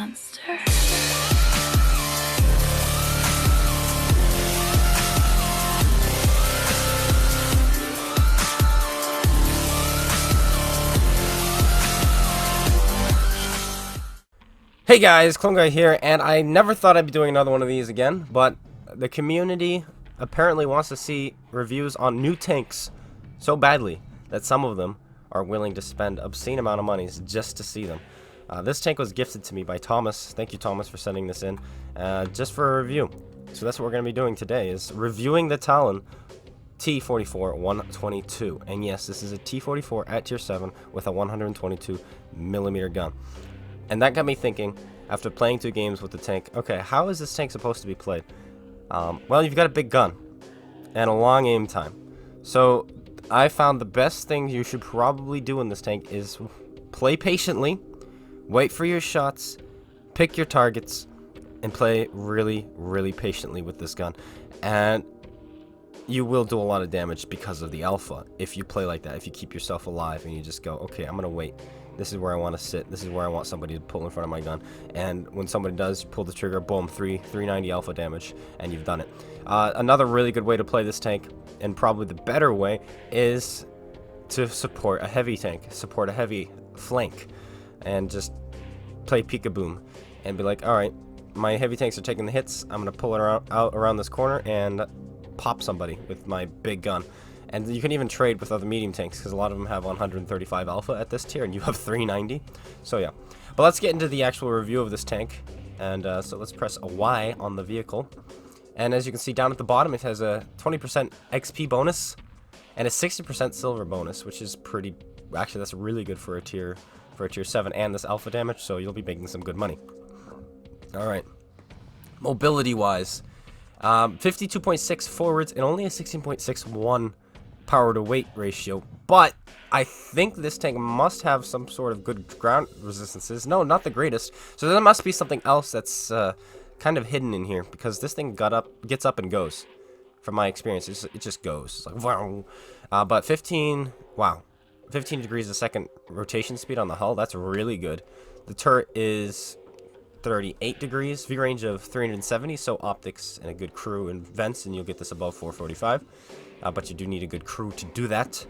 monster. Hey guys, Clone Guy here, and I never thought I'd be doing another one of these again, but the community apparently wants to see reviews on new tanks so badly that some of them are willing to spend obscene amount of monies just to see them. This tank was gifted to me by Thomas. Thank you, Thomas, for sending this in, just for a review. So that's what we're going to be doing today, is reviewing the Talon T-44-122. And yes, this is a T-44 at tier 7 with a 122mm gun. And that got me thinking, after playing 2 games with the tank, okay, how is this tank supposed to be played? Well, you've got a big gun and a long aim time. So I found the best thing you should probably do in this tank is play patiently, wait for your shots, pick your targets, and play really, really patiently with this gun. And you will do a lot of damage because of the alpha if you play like that, if you keep yourself alive and you just go, okay, I'm going to wait. This is where I want to sit. This is where I want somebody to pull in front of my gun. And when somebody does, you pull the trigger, boom, 390 alpha damage, and you've done it. Another really good way to play this tank, and probably the better way, is to support a heavy tank, support a heavy flank, and just play peekaboom, and be like, all right, my heavy tanks are taking the hits. I'm going to pull it out around this corner and pop somebody with my big gun. And you can even trade with other medium tanks, because a lot of them have 135 alpha at this tier, and you have 390. So yeah. But let's get into the actual review of this tank. And so let's press a Y on the vehicle. And as you can see down at the bottom, it has a 20% XP bonus and a 60% silver bonus, which is pretty... Actually, that's really good for a tier 7 and this alpha damage, so you'll be making some good money. Alright. Mobility-wise, 52.6 forwards and only a 16.61 power to weight ratio, but I think this tank must have some sort of good ground resistances. No, not the greatest. So there must be something else that's kind of hidden in here, because this thing gets up and goes. From my experience, it just goes. It's like, wow. But 15 degrees a second rotation speed on the hull. That's really good. The turret is 38 degrees, V range of 370, so optics and a good crew and vents, and you'll get this above 445. But you do need a good crew to do that.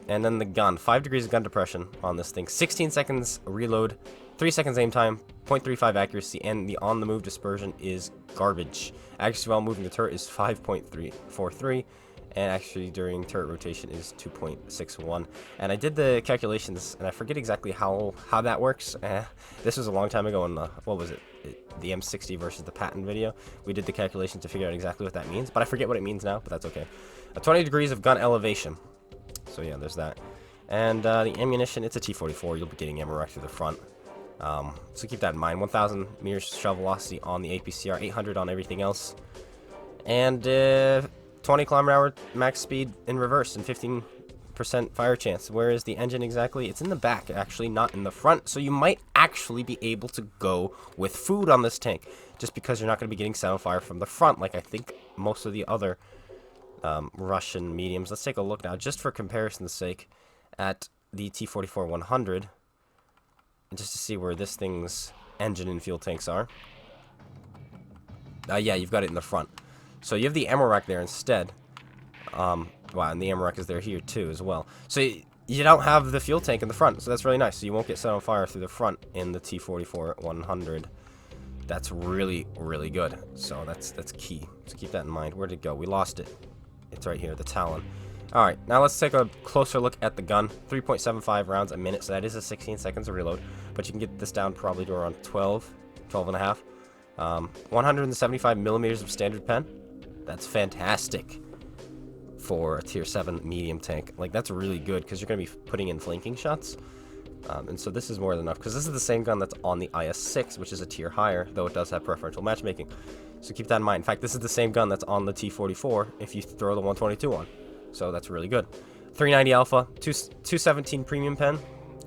And then the gun, 5 degrees of gun depression on this thing, 16 seconds reload, 3 seconds aim time, 0.35 accuracy, and the on-the-move dispersion is garbage. Accuracy while moving the turret is 5.343, and actually during turret rotation is 2.61. And I did the calculations, and I forget exactly how that works. This was a long time ago in what was it? The M60 versus the patent video. We did the calculation to figure out exactly what that means, but I forget what it means now, but that's okay. 20 degrees of gun elevation. So yeah, there's that. And the ammunition, it's a T-44. You'll be getting ammo right through the front. So keep that in mind. 1,000 meters shell velocity on the APCR, 800 on everything else. And 20 km/h max speed in reverse and 15% fire chance. Where is the engine exactly? It's in the back, actually, not in the front. So you might actually be able to go with food on this tank, just because you're not going to be getting set on fire from the front, like I think most of the other Russian mediums. Let's take a look now, just for comparison's sake, at the T-44-100, just to see where this thing's engine and fuel tanks are. Yeah, you've got it in the front. So you have the ammo rack there instead. Wow, and the ammo rack is there here too as well. So you don't have the fuel tank in the front, so that's really nice. So you won't get set on fire through the front in the T-44-100. That's really, really good. So that's key. So keep that in mind. Where'd it go? We lost it. It's right here, the Talon. Alright, now let's take a closer look at the gun. 3.75 rounds a minute, so that is a 16 seconds of reload. But you can get this down probably to around 12 and a half. 175 millimeters of standard pen. That's fantastic for a tier 7 medium tank. Like, that's really good, because you're going to be putting in flanking shots. And so this is more than enough, because this is the same gun that's on the IS-6, which is a tier higher, though it does have preferential matchmaking. So keep that in mind. In fact, this is the same gun that's on the T-44 if you throw the 122 on. So that's really good. 390 alpha, 217 premium pen,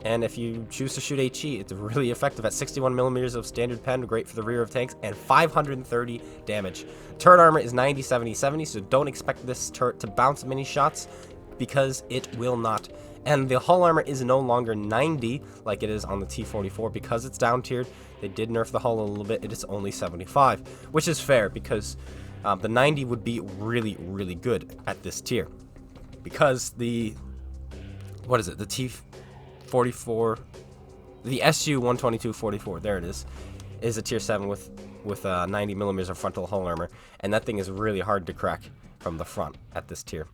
and if you choose to shoot HE, it's really effective at 61 millimeters of standard pen, great for the rear of tanks, and 530 damage. Turret armor is 90, 70, 70, so don't expect this turret to bounce many shots, because it will not. And the hull armor is no longer 90 like it is on the T-44 because it's down tiered. They did nerf the hull a little bit. It is only 75, which is fair because the 90 would be really, really good at this tier. Because the, what is it, the T-44, the SU-122-44, there it is a tier 7 with 90 millimeters of frontal hull armor, and that thing is really hard to crack from the front at this tier.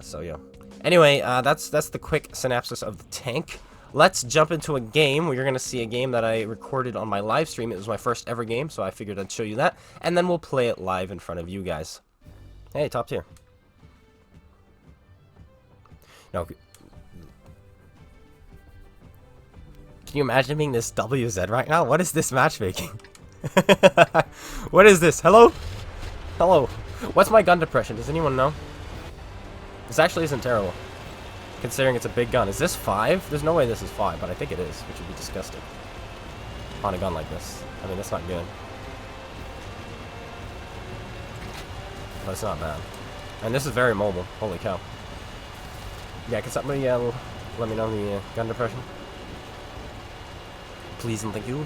So yeah. Anyway, that's the quick synopsis of the tank. Let's jump into a game. We're gonna see a game that I recorded on my live stream. It was my first ever game, so I figured I'd show you that, and then we'll play it live in front of you guys. Hey, top tier. No. Can you imagine being this WZ right now? What is this matchmaking? What is this? Hello? Hello. What's my gun depression? Does anyone know? This actually isn't terrible, considering it's a big gun. Is this 5? There's no way this is 5, but I think it is, which would be disgusting on a gun like this. I mean, that's not good, but it's not bad. And this is very mobile. Holy cow. Yeah, can somebody let me know the gun depression? Please and thank you.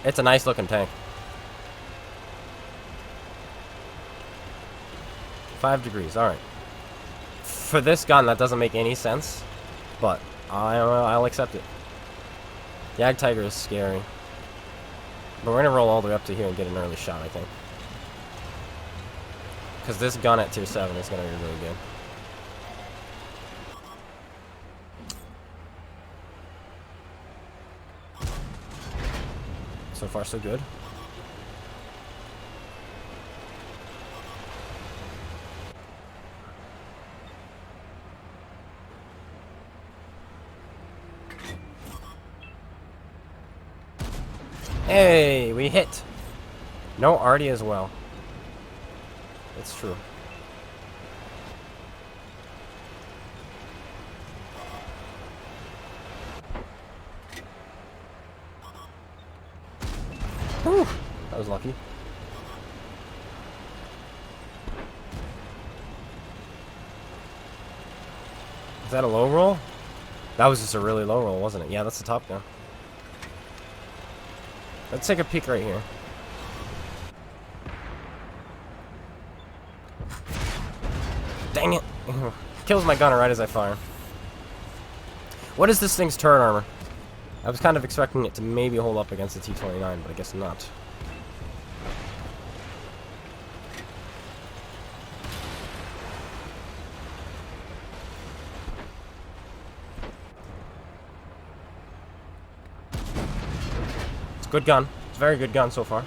It's a nice looking tank. 5 degrees, alright. For this gun, that doesn't make any sense, but I'll accept it. Yag Tiger is scary. But we're gonna roll all the way up to here and get an early shot, I think. Because this gun at tier 7 is gonna be really good. So far, so good. Hey, we hit. No Artie as well. It's true. Whew, that was lucky. Is that a low roll? That was just a really low roll, wasn't it? Yeah, that's the top gun. Let's take a peek right here. Dang it! Kills my gunner right as I fire. What is this thing's turret armor? I was kind of expecting it to maybe hold up against the T-29, but I guess not. It's a good gun. It's a very good gun so far.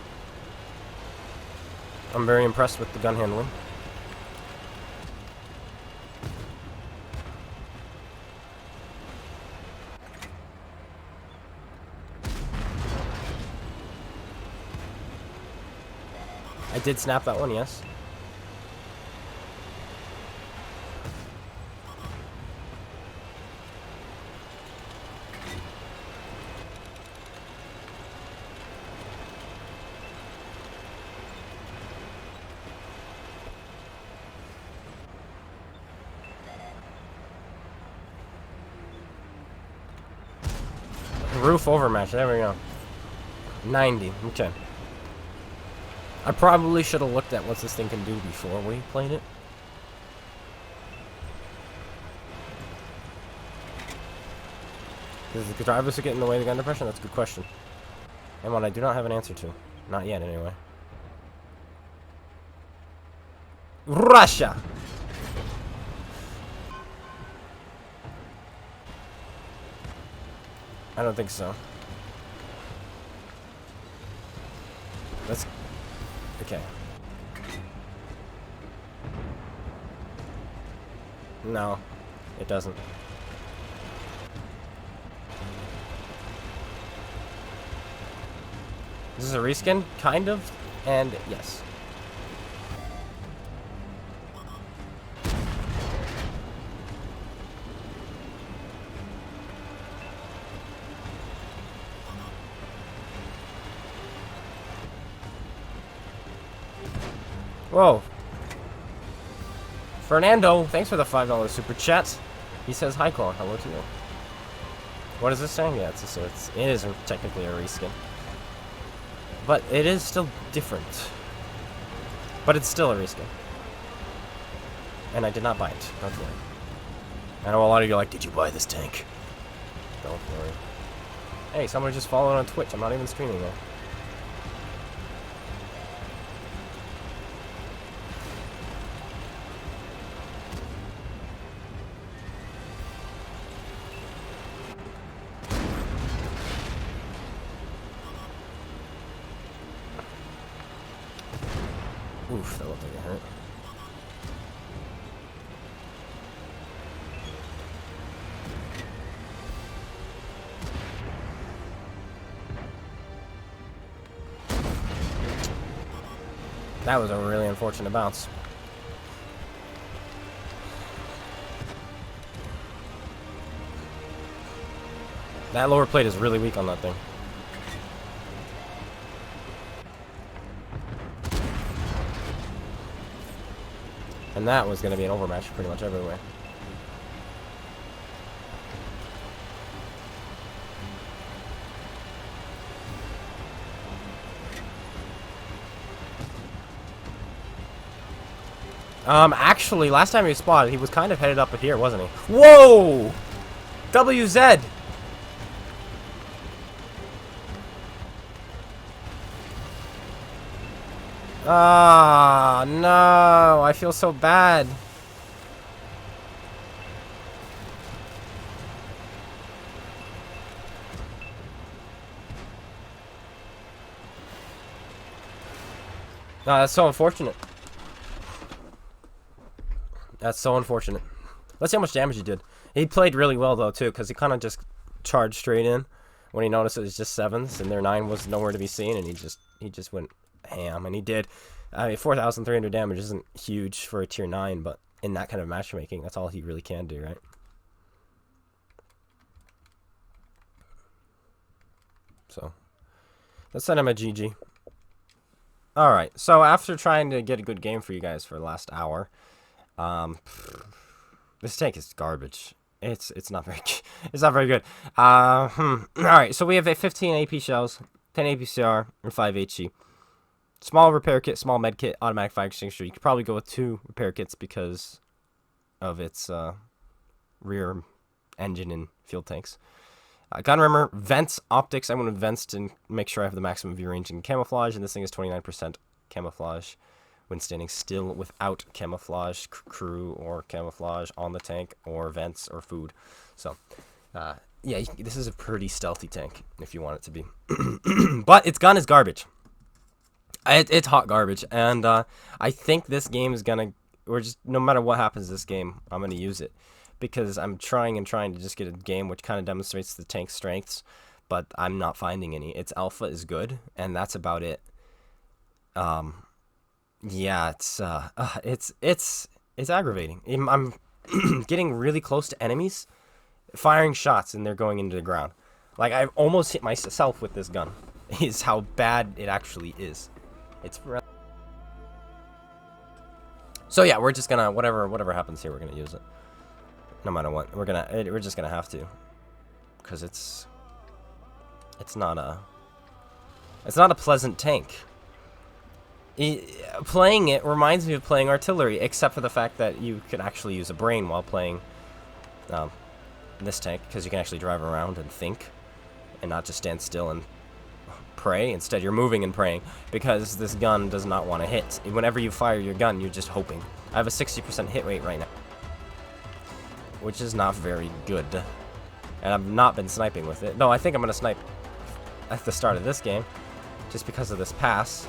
I'm very impressed with the gun handling. I did snap that one, yes. Roof overmatch, there we go. 90, okay. I probably should have looked at what this thing can do before we played it. Does the drivers get in the way of the gun depression? That's a good question. And one I do not have an answer to. Not yet, anyway. Russia! I don't think so. Let's... Okay. No, it doesn't. This is a reskin? Kind of. And yes. Whoa. Fernando, thanks for the $5 super chat. He says, hi, Koala. Hello to you. What is this saying? Yeah, it is technically a reskin. But it is still different. But it's still a reskin. And I did not buy it. Don't worry. I know a lot of you are like, did you buy this tank? Don't worry. Hey, someone just followed on Twitch. I'm not even streaming there. Oof, that looked like it hurt. That was a really unfortunate bounce. That lower plate is really weak on that thing. And that was going to be an overmatch pretty much everywhere. Actually, last time he spotted, he was kind of headed up here, wasn't he? Whoa! WZ! Ah, no, I feel so bad. No, that's so unfortunate. That's so unfortunate. Let's see how much damage he did. He played really well, though, too, because he kind of just charged straight in when he noticed it was just 7s, and their 9 was nowhere to be seen, and he just went ham, and he did. I mean, 4,300 damage isn't huge for a tier 9, but in that kind of matchmaking, that's all he really can do, right? So, let's send him a GG. Alright, so after trying to get a good game for you guys for the last hour, this tank is garbage. It's not very it's not very good. Alright, so we have a 15 AP shells, 10 APCR, and 5 HE. Small repair kit, small med kit, automatic fire extinguisher. You could probably go with 2 repair kits because of its rear engine and fuel tanks. Gun armor, vents, optics. I went with vents to make sure I have the maximum view range and camouflage, and this thing is 29% camouflage when standing still without camouflage crew or camouflage on the tank or vents or food. So, yeah, this is a pretty stealthy tank if you want it to be. But its gun is garbage. It's hot garbage, and I think this game is gonna, or just no matter what happens this game, I'm gonna use it because I'm trying to just get a game which kind of demonstrates the tank's strengths, but I'm not finding any. Its alpha is good, and that's about it. Yeah, it's aggravating. I'm getting really close to enemies, firing shots, and they're going into the ground. Like I've almost hit myself with this gun. Is how bad it actually is. It's so yeah, we're just gonna whatever happens here, we're gonna use it. No matter what, we're just gonna have to, because it's not a pleasant tank. Playing it reminds me of playing artillery, except for the fact that you can actually use a brain while playing this tank, because you can actually drive around and think, and not just stand still and pray. Instead, you're moving and praying, because this gun does not want to hit. Whenever you fire your gun, you're just hoping. I have a 60% hit rate right now, which is not very good, and I've not been sniping with it. No, I think I'm going to snipe at the start of this game, just because of this pass.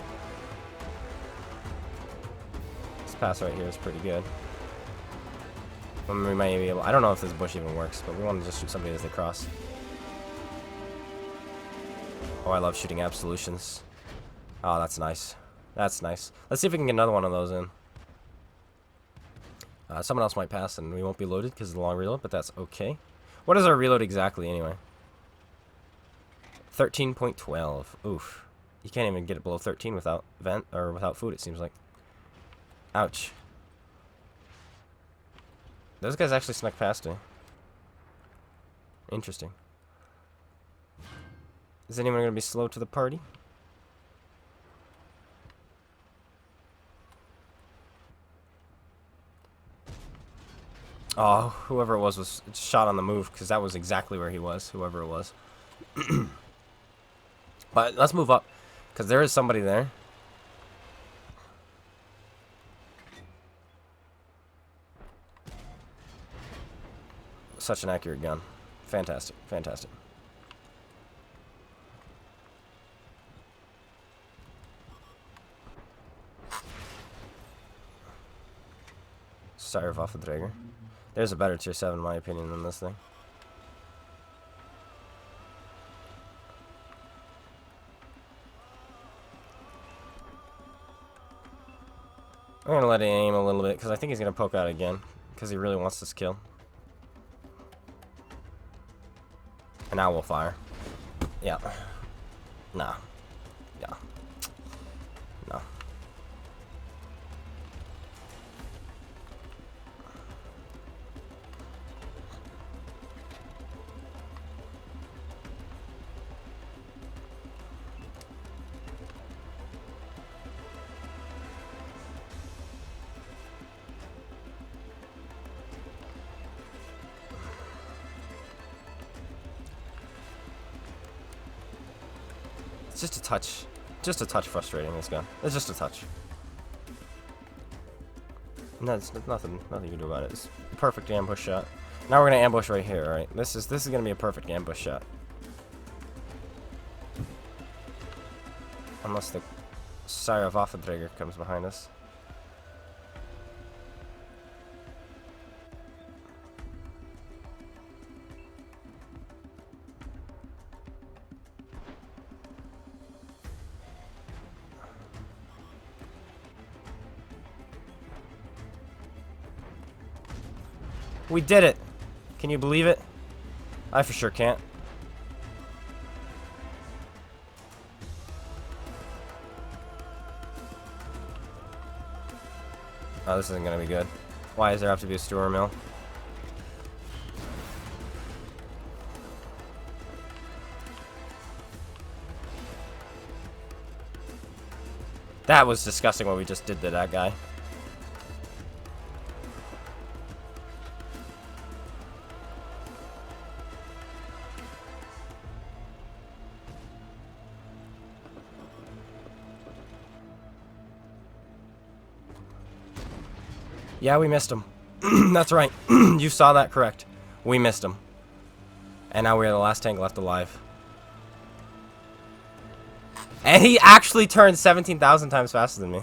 This pass right here is pretty good. We might be able, I don't know if this bush even works, but we want to just shoot somebody as they cross. Oh, I love shooting absolutions. Oh, that's nice. That's nice. Let's see if we can get another one of those in. Someone else might pass and we won't be loaded because of the long reload, but that's okay. What is our reload exactly anyway? 13.12. Oof. You can't even get it below 13 without vent or without food, it seems like. Ouch. Those guys actually snuck past me. Interesting. Is anyone going to be slow to the party? Oh, whoever it was shot on the move, because that was exactly where he was, whoever it was. But let's move up, because there is somebody there. Such an accurate gun. Fantastic, fantastic. Waffenträger. There's a better tier 7 in my opinion than this thing. I'm gonna let it aim a little bit because I think he's gonna poke out again because he really wants this kill. And now we'll fire. Yeah. Nah. Yeah. No. It's just a touch frustrating, this gun. It's just a touch. No, it's nothing you can do about it. It's a perfect ambush shot. Now we're gonna ambush right here, alright? This is gonna be a perfect ambush shot. Unless the Waffenträger comes behind us. We did it! Can you believe it? I for sure can't. Oh, this isn't gonna be good. Why does there have to be a stewer mill? That was disgusting what we just did to that guy. Yeah, we missed him. That's right. You saw that correct. We missed him. And now we're the last tank left alive. And he actually turned 17,000 times faster than me.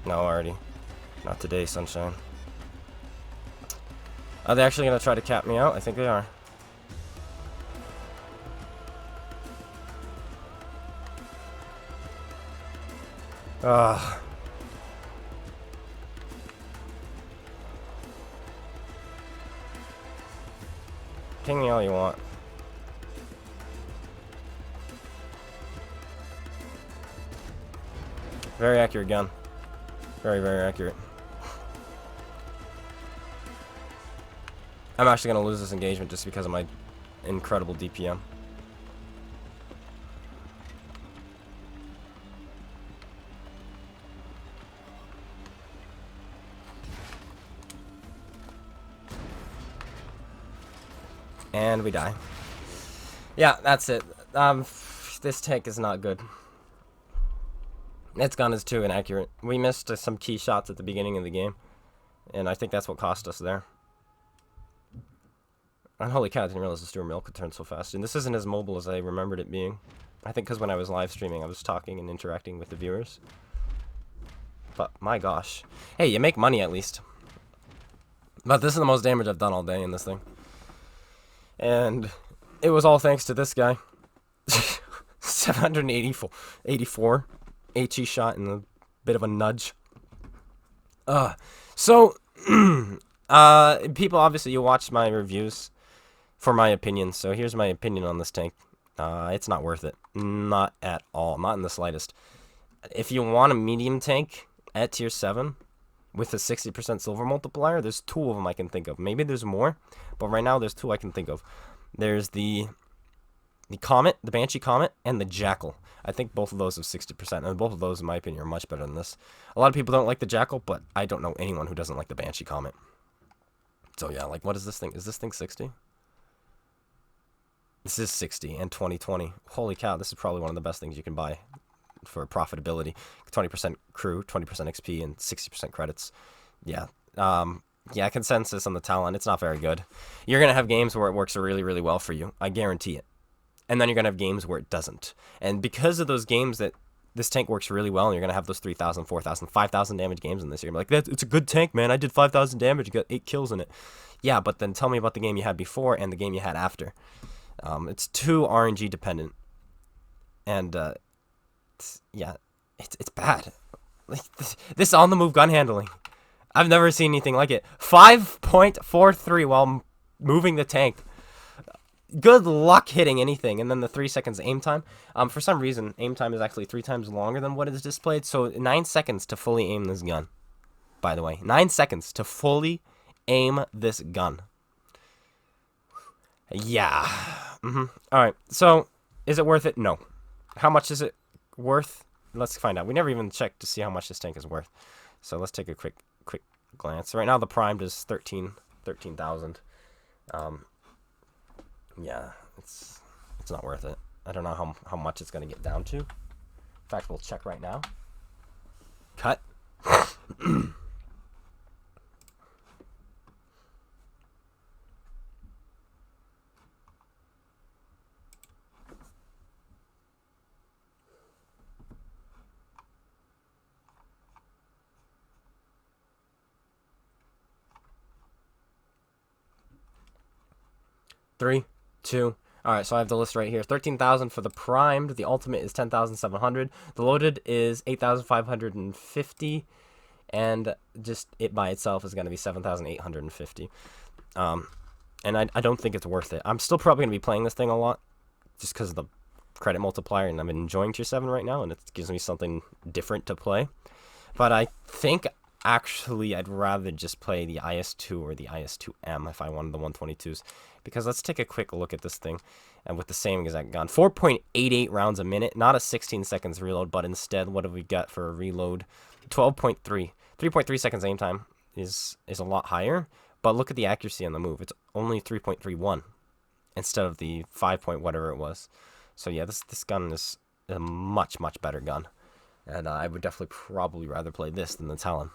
No, already. Not today, sunshine. Are they actually going to try to cap me out? I think they are. Ugh. Ping me all you want. Very accurate gun. Very, very accurate. I'm actually going to lose this engagement just because of my incredible DPM. And we die. Yeah, that's it. This tank is not good. Its gun is too inaccurate. We missed some key shots at the beginning of the game, and I think that's what cost us there. And holy cow, I didn't realize the stewer mill could turn so fast. And this isn't as mobile as I remembered it being. I think because when I was live streaming, I was talking and interacting with the viewers. But my gosh. Hey, you make money at least. But this is the most damage I've done all day in this thing. And it was all thanks to this guy. 784 HE shot and a bit of a nudge. So, people, obviously, you watched my reviews for my opinion. So here's my opinion on this tank. It's not worth it. Not at all. Not in the slightest. If you want a medium tank at tier 7 with a 60% silver multiplier, there's 2 of them I can think of. Maybe there's more, but right now there's 2 I can think of. There's the Comet, the Banshee Comet, and the Jackal. I think both of those have 60%, and both of those, in my opinion, are much better than this. A lot of people don't like the Jackal, but I don't know anyone who doesn't like the Banshee Comet. So yeah, like, what is this thing? Is this thing 60? This is 60 and 2020. Holy cow, this is probably one of the best things you can buy for profitability. 20% crew, 20% XP, and 60% credits. Yeah. Yeah, consensus on the Talon, it's not very good. You're going to have games where it works really, really well for you. I guarantee it. And then you're going to have games where it doesn't. And because of those games that this tank works really well, and you're going to have those 3,000, 4,000, 5,000 damage games in this, you're going to be like, it's a good tank, man. I did 5,000 damage, got 8 kills in it. Yeah, but then tell me about the game you had before and the game you had after. It's too RNG dependent. And, yeah, it's bad. Like, this on-the-move gun handling. I've never seen anything like it. 5.43 while moving the tank. Good luck hitting anything. And then the 3 seconds aim time. For some reason, aim time is actually 3 times longer than what is displayed. So 9 seconds to fully aim this gun. By the way, 9 seconds to fully aim this gun. Yeah. Alright, so is it worth it? No. How much is it worth? Let's find out. We never even checked to see how much this tank is worth. So let's take a quick glance. Right now the primed is 13,000. Yeah, it's not worth it. I don't know how much it's going to get down to. In fact, we'll check right now. Cut. 3, 2. Alright, so I have the list right here. 13,000 for the primed. The ultimate is 10,700. The loaded is 8,550. And just it by itself is going to be 7,850. And I don't think it's worth it. I'm still probably going to be playing this thing a lot. Just because of the credit multiplier. And I'm enjoying tier 7 right now. And it gives me something different to play. But I think actually I'd rather just play the IS-2 or the IS-2M if I wanted the 122s. Because let's take a quick look at this thing, and with the same exact gun. 4.88 rounds a minute, not a 16 seconds reload, but instead, what have we got for a reload? 12.3. 3.3 seconds aim time is a lot higher, but look at the accuracy on the move. It's only 3.31 instead of the 5 point whatever it was. So yeah, this gun is a much, much better gun. And I would definitely probably rather play this than the Talon.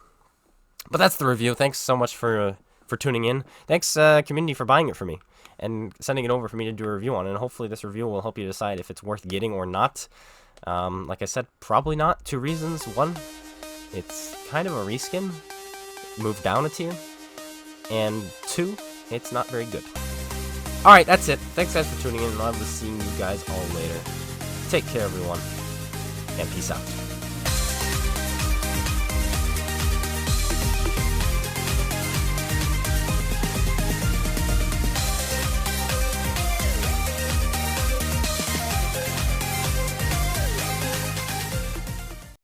But that's the review. Thanks so much for tuning in. Thanks, community, for buying it for me and sending it over for me to do a review on. And hopefully this review will help you decide if it's worth getting or not. Like I said, probably not. 2 reasons. 1, it's kind of a reskin. Moved down a tier. And 2, it's not very good. Alright, that's it. Thanks, guys, for tuning in. I will see you guys all later. Take care, everyone. And peace out.